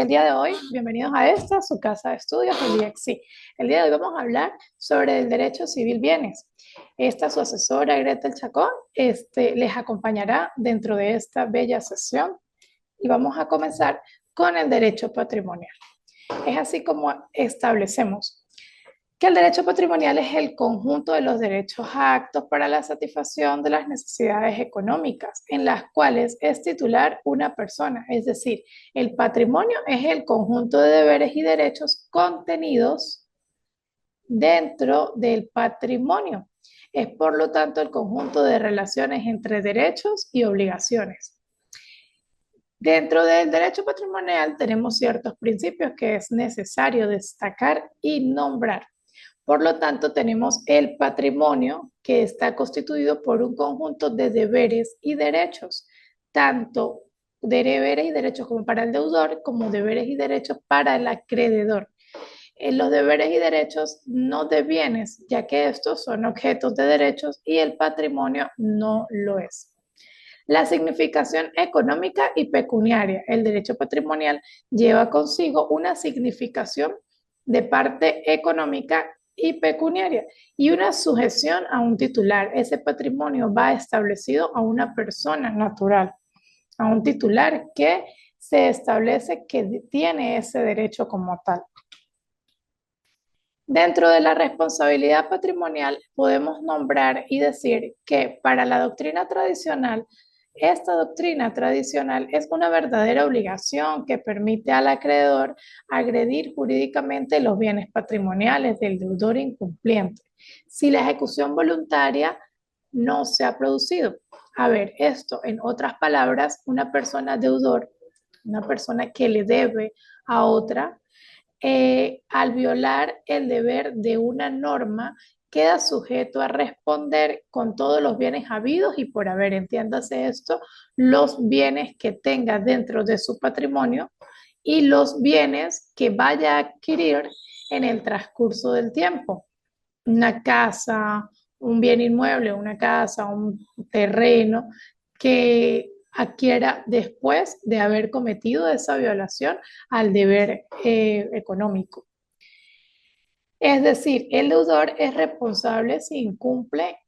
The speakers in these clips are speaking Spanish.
el día de hoy, bienvenidos a esta, su casa de estudios, el DXC. El día de hoy vamos a hablar sobre el derecho civil bienes. Esta, su asesora, Gretel Chacón, les acompañará dentro de esta bella sesión y vamos a comenzar con el derecho patrimonial. Es así como establecemos que el derecho patrimonial es el conjunto de los derechos actos para la satisfacción de las necesidades económicas en las cuales es titular una persona. Es decir, el patrimonio es el conjunto de deberes y derechos contenidos dentro del patrimonio. Es por lo tanto el conjunto de relaciones entre derechos y obligaciones. Dentro del derecho patrimonial tenemos ciertos principios que es necesario destacar y nombrar. Por lo tanto, tenemos el patrimonio que está constituido por un conjunto de deberes y derechos, tanto de deberes y derechos como para el deudor, como deberes y derechos para el acreedor. En los deberes y derechos no de bienes, ya que estos son objetos de derechos y el patrimonio no lo es. La significación económica y pecuniaria. El derecho patrimonial lleva consigo una significación de parte económica y pecuniaria y una sujeción a un titular. Ese patrimonio va establecido a una persona natural, a un titular que se establece que tiene ese derecho como tal. Dentro de la responsabilidad patrimonial podemos nombrar y decir que para la doctrina tradicional, esta doctrina tradicional es una verdadera obligación que permite al acreedor agredir jurídicamente los bienes patrimoniales del deudor incumpliente si la ejecución voluntaria no se ha producido. A ver, esto en otras palabras, una persona deudor, una persona que le debe a otra, al violar el deber de una norma, queda sujeto a responder con todos los bienes habidos y por haber, entiéndase esto, los bienes que tenga dentro de su patrimonio y los bienes que vaya a adquirir en el transcurso del tiempo. Una casa, un bien inmueble, una casa, un terreno que adquiera después de haber cometido esa violación al deber económico. Es decir, el deudor es responsable si incumple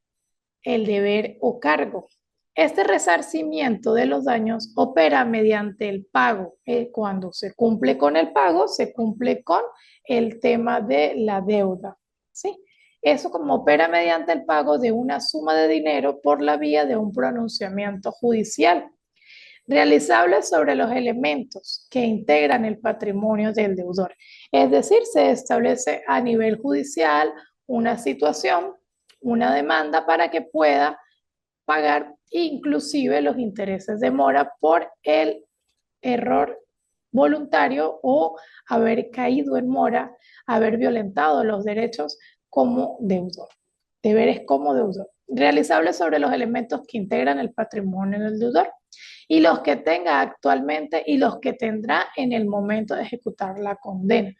el deber o cargo. Este resarcimiento de los daños opera mediante el pago. Cuando se cumple con el pago, se cumple con el tema de la deuda. ¿Sí? Eso como opera mediante el pago de una suma de dinero por la vía de un pronunciamiento judicial realizable sobre los elementos que integran el patrimonio del deudor. Es decir, se establece a nivel judicial una situación, una demanda para que pueda pagar inclusive los intereses de mora por el error voluntario o haber caído en mora, haber violentado los derechos como deudor, deberes como deudor, realizable sobre los elementos que integran el patrimonio del deudor y los que tenga actualmente y los que tendrá en el momento de ejecutar la condena.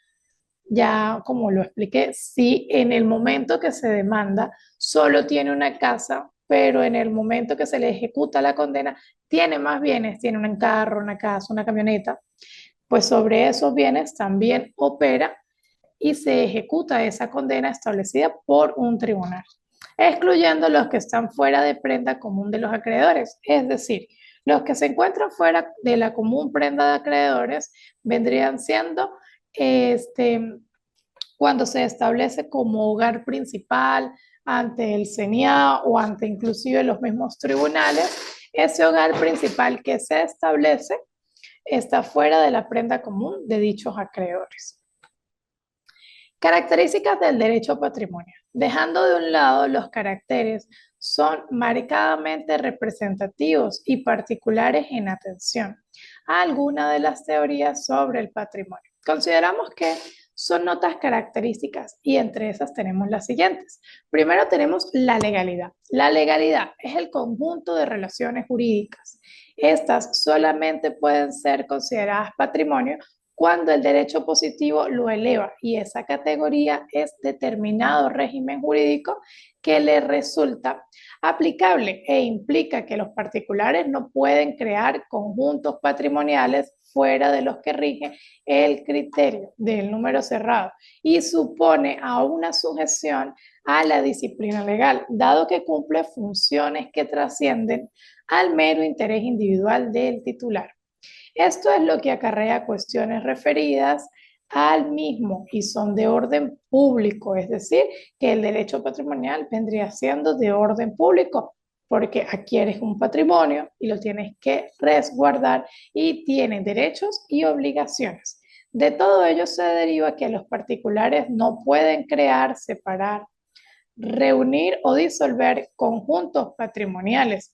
Ya como lo expliqué, si en el momento que se demanda solo tiene una casa, pero en el momento que se le ejecuta la condena tiene más bienes, tiene un carro, una casa, una camioneta, pues sobre esos bienes también opera y se ejecuta esa condena establecida por un tribunal, excluyendo los que están fuera de prenda común de los acreedores, es decir, los que se encuentran fuera de la común prenda de acreedores vendrían siendo cuando se establece como hogar principal ante el CENIA o ante inclusive los mismos tribunales, ese hogar principal que se establece está fuera de la prenda común de dichos acreedores. Características del derecho patrimonial. Dejando de un lado los caracteres, son marcadamente representativos y particulares en atención a alguna de las teorías sobre el patrimonio. Consideramos que son notas características y entre esas tenemos las siguientes. Primero tenemos la legalidad. La legalidad es el conjunto de relaciones jurídicas. Estas solamente pueden ser consideradas patrimonio cuando el derecho positivo lo eleva y esa categoría es determinado régimen jurídico que le resulta aplicable e implica que los particulares no pueden crear conjuntos patrimoniales fuera de los que rige el criterio del número cerrado y supone a una sujeción a la disciplina legal, dado que cumple funciones que trascienden al mero interés individual del titular. Esto es lo que acarrea cuestiones referidas al mismo y son de orden público, es decir, que el derecho patrimonial vendría siendo de orden público, porque adquieres un patrimonio y lo tienes que resguardar y tiene derechos y obligaciones. De todo ello se deriva que los particulares no pueden crear, separar, reunir o disolver conjuntos patrimoniales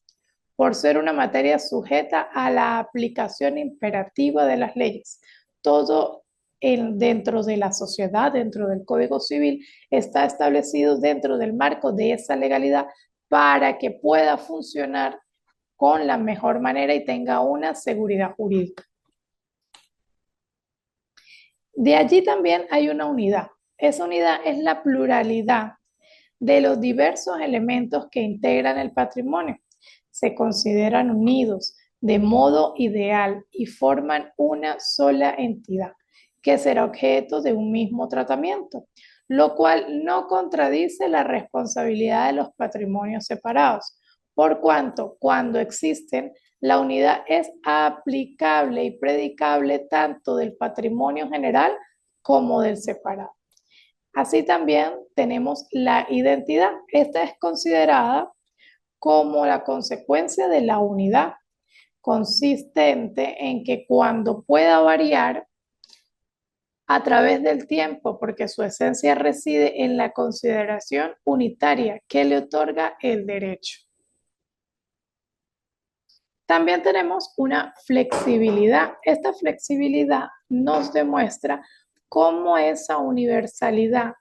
por ser una materia sujeta a la aplicación imperativa de las leyes. Todo dentro de la sociedad, dentro del Código Civil, está establecido dentro del marco de esa legalidad para que pueda funcionar con la mejor manera y tenga una seguridad jurídica. De allí también hay una unidad. Esa unidad es la pluralidad de los diversos elementos que integran el patrimonio. Se consideran unidos de modo ideal y forman una sola entidad que será objeto de un mismo tratamiento, lo cual no contradice la responsabilidad de los patrimonios separados, por cuanto cuando existen, la unidad es aplicable y predicable tanto del patrimonio general como del separado. Así también tenemos la identidad. Esta es considerada como la consecuencia de la unidad, consistente en que cuando pueda variar a través del tiempo, porque su esencia reside en la consideración unitaria que le otorga el derecho. También tenemos una flexibilidad. Esta flexibilidad nos demuestra cómo esa universalidad,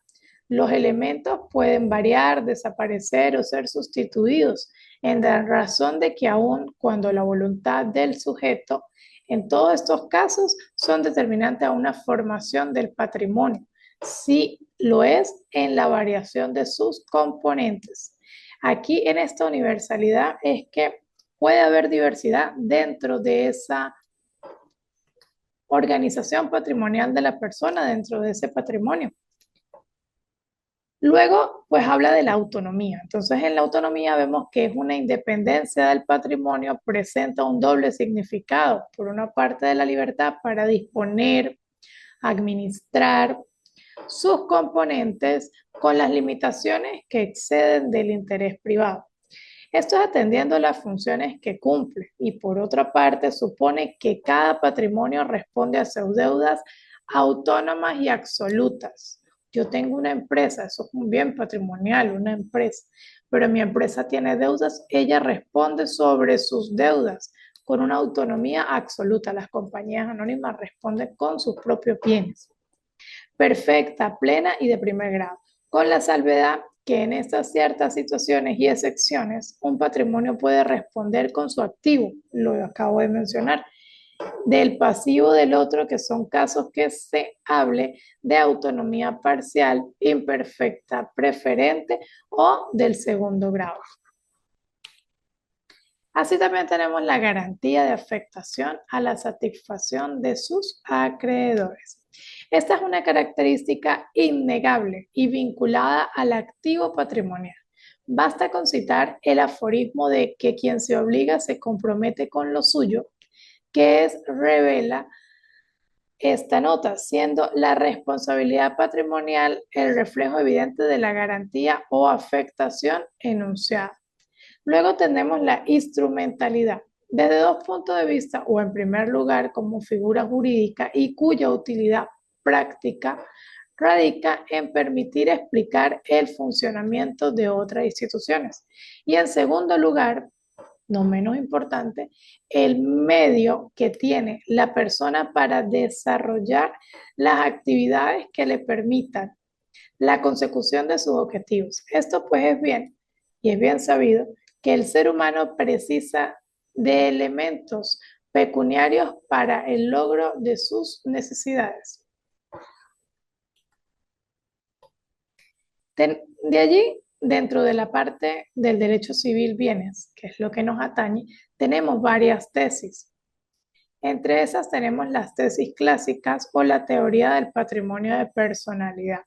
los elementos pueden variar, desaparecer o ser sustituidos en la razón de que aun cuando la voluntad del sujeto en todos estos casos son determinantes a una formación del patrimonio, si lo es en la variación de sus componentes. Aquí en esta universalidad es que puede haber diversidad dentro de esa organización patrimonial de la persona, dentro de ese patrimonio. Luego, pues habla de la autonomía. Entonces, en la autonomía vemos que es una independencia del patrimonio, presenta un doble significado. Por una parte de la libertad para disponer, administrar sus componentes con las limitaciones que exceden del interés privado. Esto es atendiendo las funciones que cumple y por otra parte supone que cada patrimonio responde a sus deudas autónomas y absolutas. Yo tengo una empresa, eso es un bien patrimonial, una empresa, pero mi empresa tiene deudas, ella responde sobre sus deudas con una autonomía absoluta. Las compañías anónimas responden con sus propios bienes. Perfecta, plena y de primer grado, con la salvedad que en estas ciertas situaciones y excepciones un patrimonio puede responder con su activo, lo acabo de mencionar, del pasivo del otro, que son casos que se hable de autonomía parcial, imperfecta, preferente o del segundo grado. Así también tenemos la garantía de afectación a la satisfacción de sus acreedores. Esta es una característica innegable y vinculada al activo patrimonial. Basta con citar el aforismo de que quien se obliga se compromete con lo suyo, que revela esta nota, siendo la responsabilidad patrimonial el reflejo evidente de la garantía o afectación enunciada. Luego tenemos la instrumentalidad, desde dos puntos de vista, o en primer lugar como figura jurídica y cuya utilidad práctica radica en permitir explicar el funcionamiento de otras instituciones. Y en segundo lugar, no menos importante, el medio que tiene la persona para desarrollar las actividades que le permitan la consecución de sus objetivos. Esto pues es bien, y es bien sabido, que el ser humano precisa de elementos pecuniarios para el logro de sus necesidades. De allí, dentro de la parte del derecho civil bienes, que es lo que nos atañe, tenemos varias tesis. Entre esas tenemos las tesis clásicas o la teoría del patrimonio de personalidad,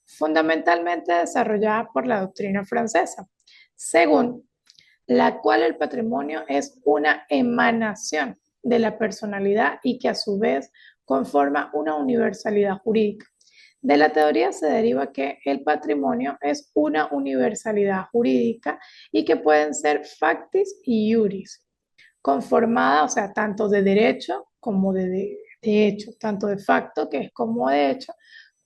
fundamentalmente desarrollada por la doctrina francesa, según la cual el patrimonio es una emanación de la personalidad y que a su vez conforma una universalidad jurídica. De la teoría se deriva que el patrimonio es una universalidad jurídica y que pueden ser factis y iuris, conformada, o sea, tanto de derecho como de hecho, tanto de facto, que es como de hecho,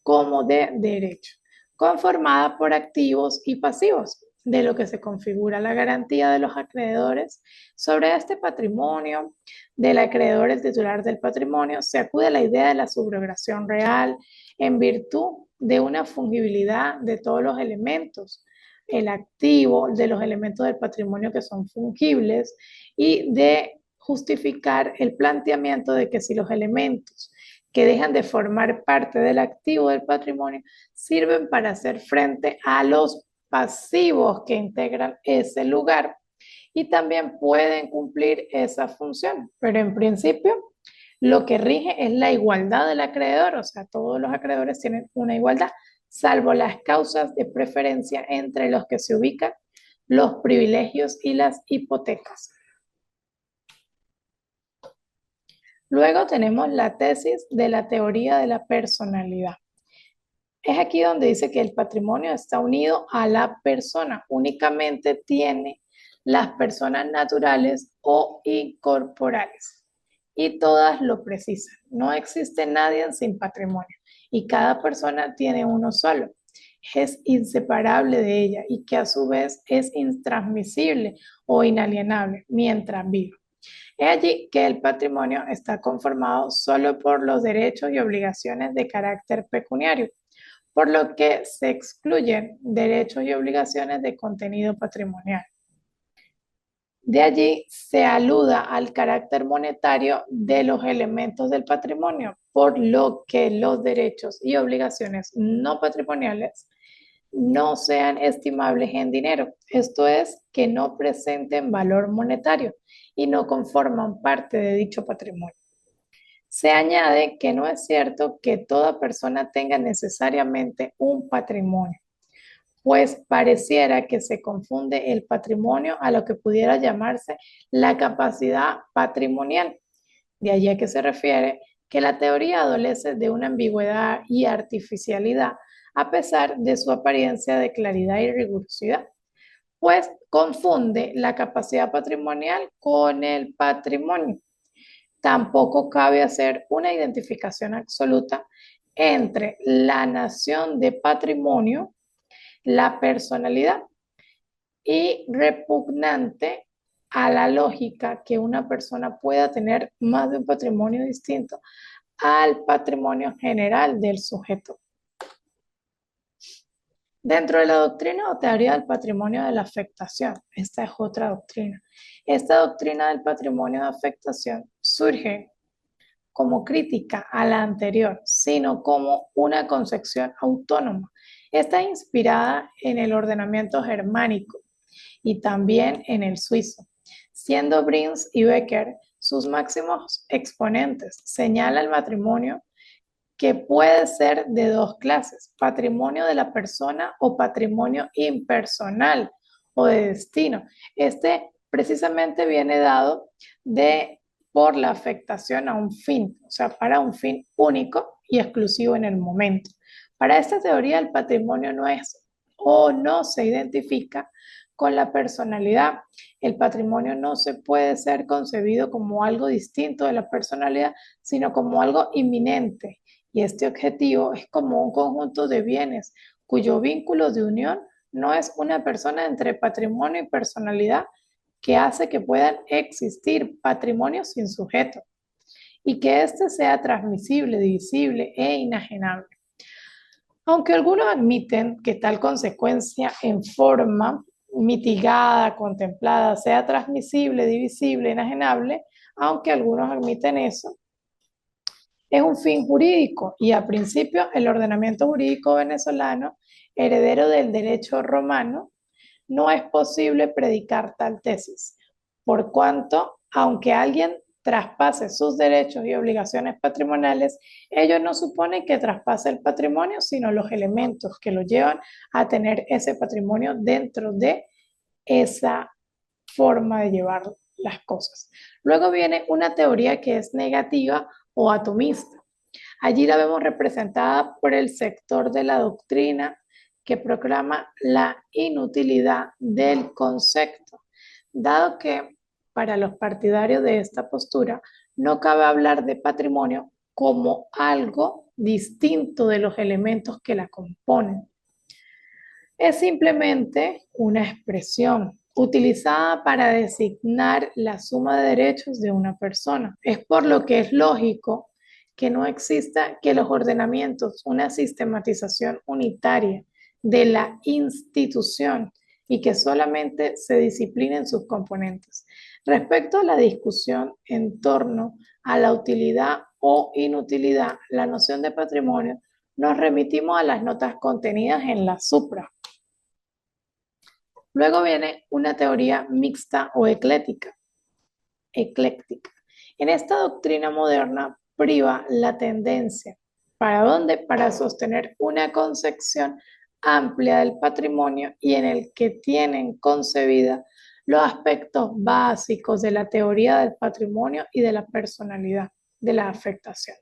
como de derecho, conformada por activos y pasivos, de lo que se configura la garantía de los acreedores sobre este patrimonio. Del acreedor, el titular del patrimonio, se acude a la idea de la subrogación real en virtud de una fungibilidad de todos los elementos, el activo de los elementos del patrimonio que son fungibles y de justificar el planteamiento de que si los elementos que dejan de formar parte del activo del patrimonio sirven para hacer frente a los pasivos que integran ese lugar y también pueden cumplir esa función. Pero en principio, lo que rige es la igualdad del acreedor, o sea, todos los acreedores tienen una igualdad, salvo las causas de preferencia entre los que se ubican los privilegios y las hipotecas. Luego tenemos la tesis de la teoría de la personalidad. Es aquí donde dice que el patrimonio está unido a la persona, únicamente tiene las personas naturales o incorporales y todas lo precisan. No existe nadie sin patrimonio y cada persona tiene uno solo. Es inseparable de ella y que a su vez es intransmisible o inalienable mientras vive. Es allí que el patrimonio está conformado solo por los derechos y obligaciones de carácter pecuniario, por lo que se excluyen derechos y obligaciones de contenido patrimonial. De allí se aluda al carácter monetario de los elementos del patrimonio, por lo que los derechos y obligaciones no patrimoniales no sean estimables en dinero, esto es, que no presenten valor monetario y no conforman parte de dicho patrimonio. Se añade que no es cierto que toda persona tenga necesariamente un patrimonio, pues pareciera que se confunde el patrimonio a lo que pudiera llamarse la capacidad patrimonial. De allí a que se refiere que la teoría adolece de una ambigüedad y artificialidad a pesar de su apariencia de claridad y rigurosidad, pues confunde la capacidad patrimonial con el patrimonio. Tampoco cabe hacer una identificación absoluta entre la nación de patrimonio, la personalidad y repugnante a la lógica que una persona pueda tener más de un patrimonio distinto al patrimonio general del sujeto. Dentro de la doctrina o teoría del patrimonio de la afectación, esta es otra doctrina. Esta doctrina del patrimonio de afectación surge como crítica a la anterior, sino como una concepción autónoma. Está inspirada en el ordenamiento germánico y también en el suizo, siendo Brins y Becker sus máximos exponentes. Señala el matrimonio que puede ser de dos clases, patrimonio de la persona o patrimonio impersonal o de destino. Este precisamente viene dado por la afectación a un fin, o sea, para un fin único y exclusivo en el momento. Para esta teoría, el patrimonio no es o no se identifica con la personalidad. El patrimonio no se puede ser concebido como algo distinto de la personalidad, sino como algo inminente. Y este objetivo es como un conjunto de bienes cuyo vínculo de unión no es una persona entre patrimonio y personalidad que hace que puedan existir patrimonios sin sujeto y que éste sea transmisible, divisible e inajenable. Aunque algunos admiten que tal consecuencia en forma mitigada, contemplada, sea transmisible, divisible, enajenable, aunque algunos admiten eso, es un fin jurídico y a principio el ordenamiento jurídico venezolano, heredero del derecho romano, no es posible predicar tal tesis, por cuanto, aunque alguien traspase sus derechos y obligaciones patrimoniales, ello no supone que traspase el patrimonio, sino los elementos que lo llevan a tener ese patrimonio dentro de esa forma de llevar las cosas. Luego viene una teoría que es negativa o atomista. Allí la vemos representada por el sector de la doctrina que proclama la inutilidad del concepto, dado que para los partidarios de esta postura no cabe hablar de patrimonio como algo distinto de los elementos que la componen. Es simplemente una expresión utilizada para designar la suma de derechos de una persona. Es por lo que es lógico que no exista que los ordenamientos, una sistematización unitaria de la institución y que solamente se disciplinen sus componentes. Respecto a la discusión en torno a la utilidad o inutilidad, la noción de patrimonio, nos remitimos a las notas contenidas en la supra. Luego viene una teoría mixta o ecléctica. En esta doctrina moderna priva la tendencia. ¿Para dónde? Para sostener una concepción amplia del patrimonio y en el que tienen concebida los aspectos básicos de la teoría del patrimonio y de la personalidad, de la afectación.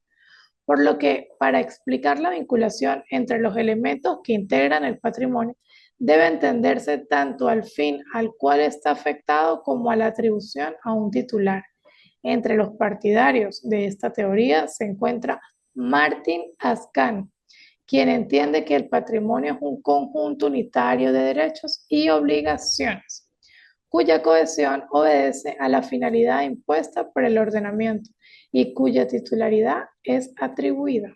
Por lo que, para explicar la vinculación entre los elementos que integran el patrimonio, debe entenderse tanto al fin al cual está afectado como a la atribución a un titular. Entre los partidarios de esta teoría se encuentra Martin Ascan, quien entiende que el patrimonio es un conjunto unitario de derechos y obligaciones, cuya cohesión obedece a la finalidad impuesta por el ordenamiento y cuya titularidad es atribuida.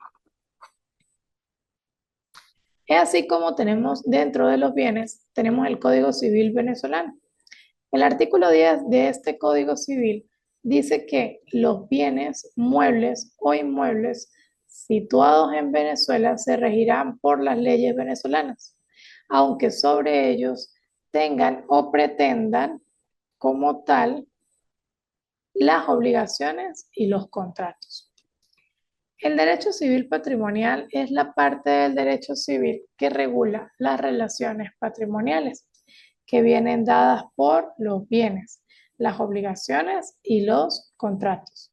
Es así como tenemos dentro de los bienes, tenemos el Código Civil venezolano. El artículo 10 de este Código Civil dice que los bienes muebles o inmuebles situados en Venezuela se regirán por las leyes venezolanas, aunque sobre ellos tengan o pretendan como tal las obligaciones y los contratos. El derecho civil patrimonial es la parte del derecho civil que regula las relaciones patrimoniales que vienen dadas por los bienes, las obligaciones y los contratos.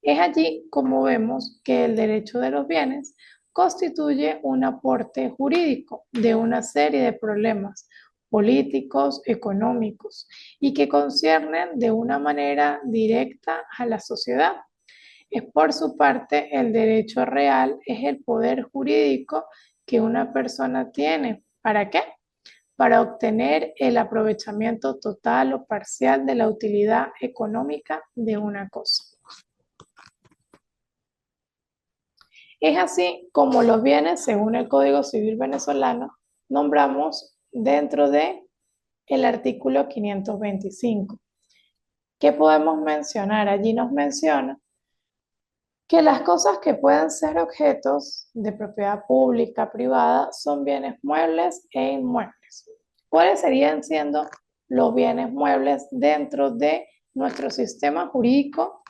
Es allí como vemos que el derecho de los bienes constituye un aporte jurídico de una serie de problemas políticos, económicos y que conciernen de una manera directa a la sociedad. Es por su parte, el derecho real es el poder jurídico que una persona tiene. ¿Para qué? Para obtener el aprovechamiento total o parcial de la utilidad económica de una cosa. Es así como los bienes, según el Código Civil venezolano, nombramos dentro de el artículo 525. ¿Qué podemos mencionar? Allí nos menciona que las cosas que pueden ser objetos de propiedad pública, privada, son bienes muebles e inmuebles. ¿Cuáles serían siendo los bienes muebles dentro de nuestro sistema jurídico?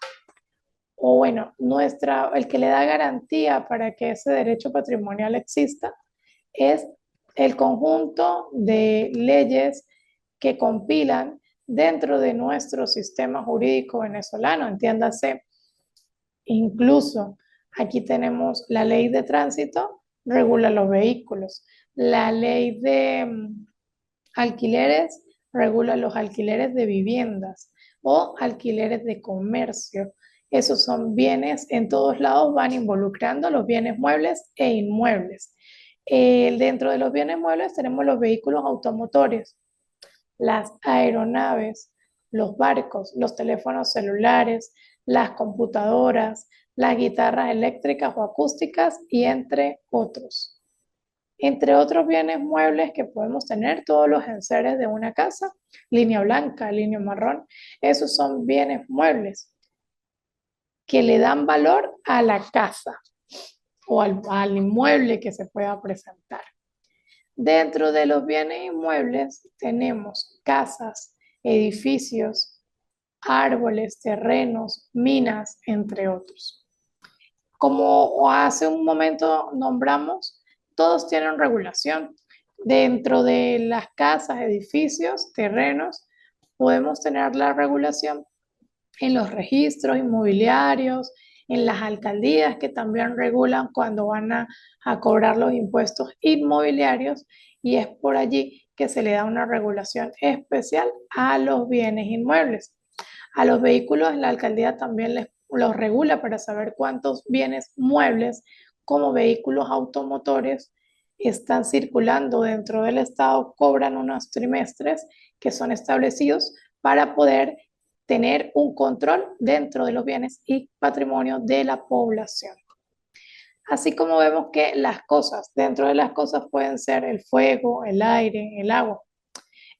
O bueno, el que le da garantía para que ese derecho patrimonial exista es el conjunto de leyes que compilan dentro de nuestro sistema jurídico venezolano, entiéndase. Incluso aquí tenemos la ley de tránsito, regula los vehículos. La ley de alquileres regula los alquileres de viviendas o alquileres de comercio. Esos son bienes, en todos lados van involucrando los bienes muebles e inmuebles. Dentro de los bienes muebles tenemos los vehículos automotores, las aeronaves, los barcos, los teléfonos celulares, las computadoras, las guitarras eléctricas o acústicas y entre otros. Entre otros bienes muebles que podemos tener, todos los enseres de una casa, línea blanca, línea marrón, esos son bienes muebles. que le dan valor a la casa o al inmueble que se pueda presentar. Dentro de los bienes inmuebles tenemos casas, edificios, árboles, terrenos, minas, entre otros. Como hace un momento nombramos, todos tienen regulación. Dentro de las casas, edificios, terrenos, podemos tener la regulación en los registros inmobiliarios, en las alcaldías que también regulan cuando van a cobrar los impuestos inmobiliarios, y es por allí que se le da una regulación especial a los bienes inmuebles. A los vehículos en la alcaldía también los regula para saber cuántos bienes muebles como vehículos automotores están circulando dentro del estado, cobran unos trimestres que son establecidos para poder tener un control dentro de los bienes y patrimonio de la población. Así como vemos que las cosas, dentro de las cosas pueden ser el fuego, el aire, el agua.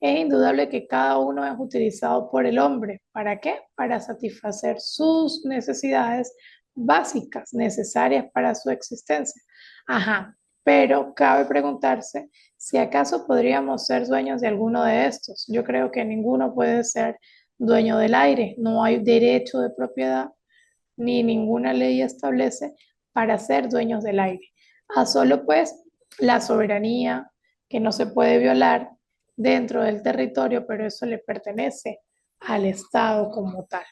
Es indudable que cada uno es utilizado por el hombre. ¿Para qué? Para satisfacer sus necesidades básicas, necesarias para su existencia. Ajá, pero cabe preguntarse si acaso podríamos ser dueños de alguno de estos. Yo creo que ninguno puede ser dueño del aire. No hay derecho de propiedad ni ninguna ley establece para ser dueños del aire. A solo pues la soberanía que no se puede violar dentro del territorio, pero eso le pertenece al Estado como tal.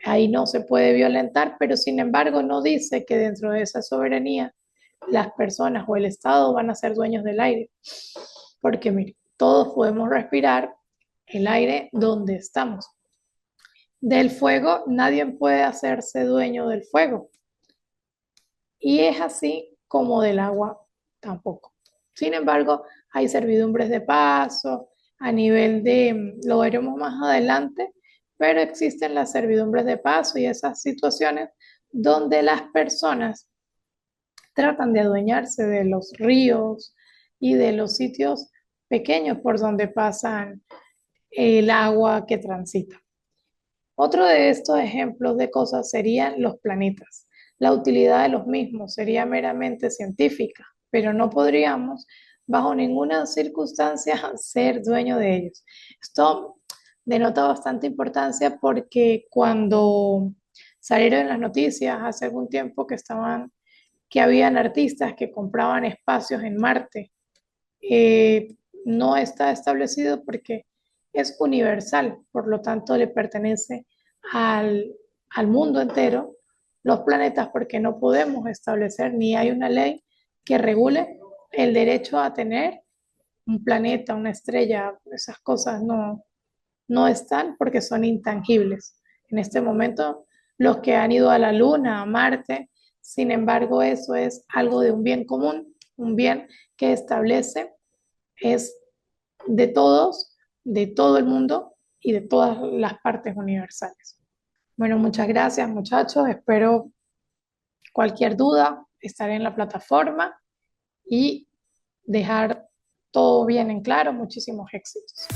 Ahí no se puede violentar, pero sin embargo no dice que dentro de esa soberanía las personas o el Estado van a ser dueños del aire. Porque mire, todos podemos respirar el aire donde estamos. Del fuego, nadie puede hacerse dueño del fuego. Y es así como del agua tampoco. Sin embargo, hay servidumbres de paso a nivel de, lo veremos más adelante, pero existen las servidumbres de paso y esas situaciones donde las personas tratan de adueñarse de los ríos y de los sitios pequeños por donde pasan el agua que transita. Otro de estos ejemplos de cosas serían los planetas. La utilidad de los mismos sería meramente científica, pero no podríamos, bajo ninguna circunstancia, ser dueño de ellos. Esto denota bastante importancia porque cuando salieron en las noticias hace algún tiempo que habían artistas que compraban espacios en Marte, no está establecido porque es universal, por lo tanto le pertenece al, al mundo entero los planetas, porque no podemos establecer ni hay una ley que regule el derecho a tener un planeta, una estrella. Esas cosas no están porque son intangibles. En este momento, los que han ido a la Luna, a Marte, sin embargo, eso es algo de un bien común, un bien que establece, es de todos, de todo el mundo y de todas las partes universales. Bueno, muchas gracias, muchachos. Espero cualquier duda, estaré en la plataforma y dejar todo bien en claro. Muchísimos éxitos.